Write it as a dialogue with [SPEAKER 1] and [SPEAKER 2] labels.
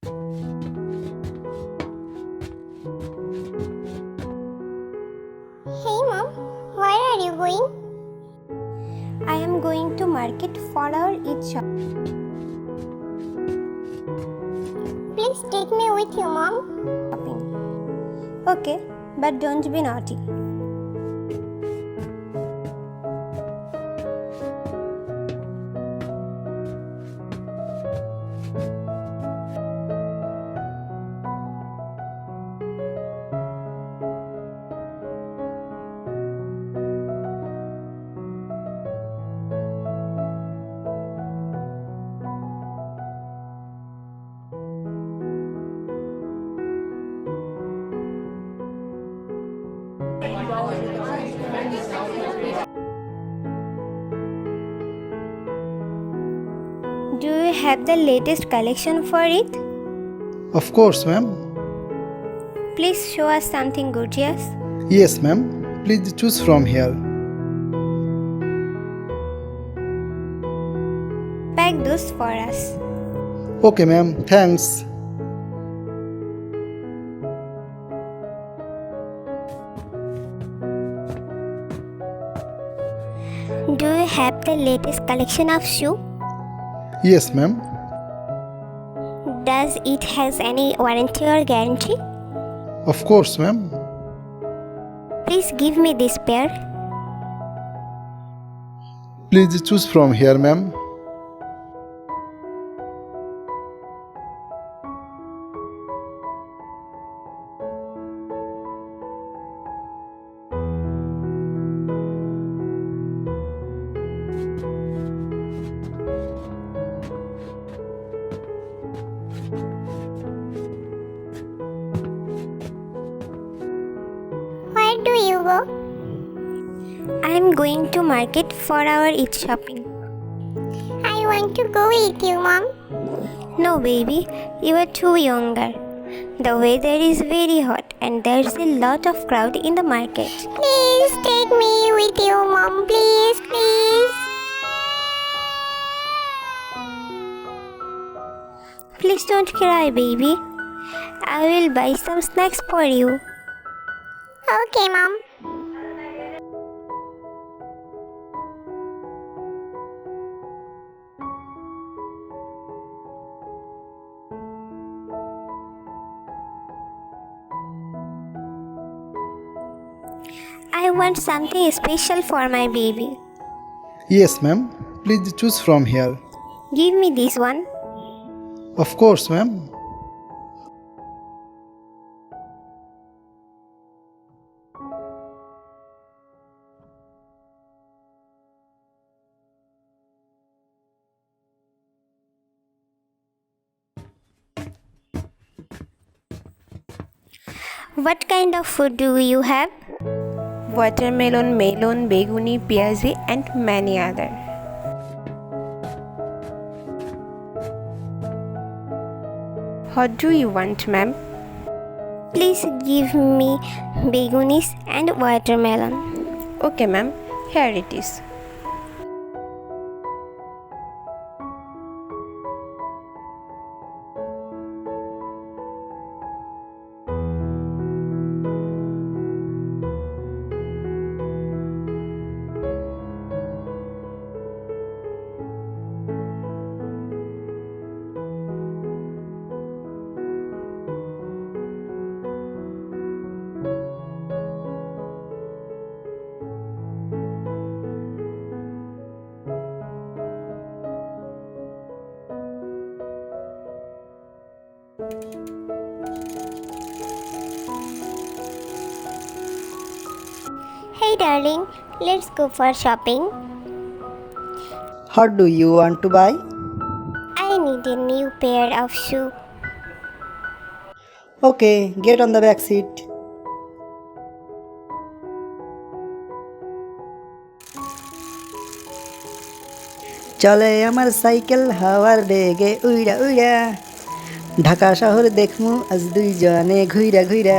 [SPEAKER 1] Hey mom, where are you going?
[SPEAKER 2] I am going to market for our Eid shop.
[SPEAKER 1] Please take me with you, mom.
[SPEAKER 2] Shopping. Okay, but don't be naughty. Do you have the latest collection for it?
[SPEAKER 3] Of course, ma'am.
[SPEAKER 2] Please show us something gorgeous.
[SPEAKER 3] Yes, ma'am. Please choose from here.
[SPEAKER 2] Pack those for us.
[SPEAKER 3] Okay, ma'am. Thanks.
[SPEAKER 2] Do you have the latest collection of shoe?
[SPEAKER 3] Yes, ma'am.
[SPEAKER 2] Does it has any warranty or guarantee?
[SPEAKER 3] Of course, ma'am.
[SPEAKER 2] Please give me this pair.
[SPEAKER 3] Please choose from here, ma'am.
[SPEAKER 1] Where do you go?
[SPEAKER 2] I am going to market for our Eid shopping.
[SPEAKER 1] I want to go with you, mom.
[SPEAKER 2] No, baby, you are too younger. The weather is very hot and there's a lot of crowd in the market.
[SPEAKER 1] Please take me with you, mom. Please, please.
[SPEAKER 2] Please don't cry, baby. I will buy some snacks for you.
[SPEAKER 1] Okay, mom.
[SPEAKER 2] I want something special for my baby.
[SPEAKER 3] Yes, ma'am. Please choose from here.
[SPEAKER 2] Give me this one.
[SPEAKER 3] Of course, ma'am.
[SPEAKER 2] What kind of food do you have? Watermelon, melon, beguni, piyazi and many other. What do you want, ma'am? Please give me begunis and watermelon. Okay, ma'am. Here it is.
[SPEAKER 1] Hey, darling. Let's go for shopping.
[SPEAKER 4] What do you want to buy?
[SPEAKER 1] I need a new pair of shoes.
[SPEAKER 4] Okay, get on the back seat. চলে আমার cycle হাওয়ার বেগে উইড়া উইড়া ঢাকা শহর দেখমু আজ দুইজনে ঘুইরা ঘুইরা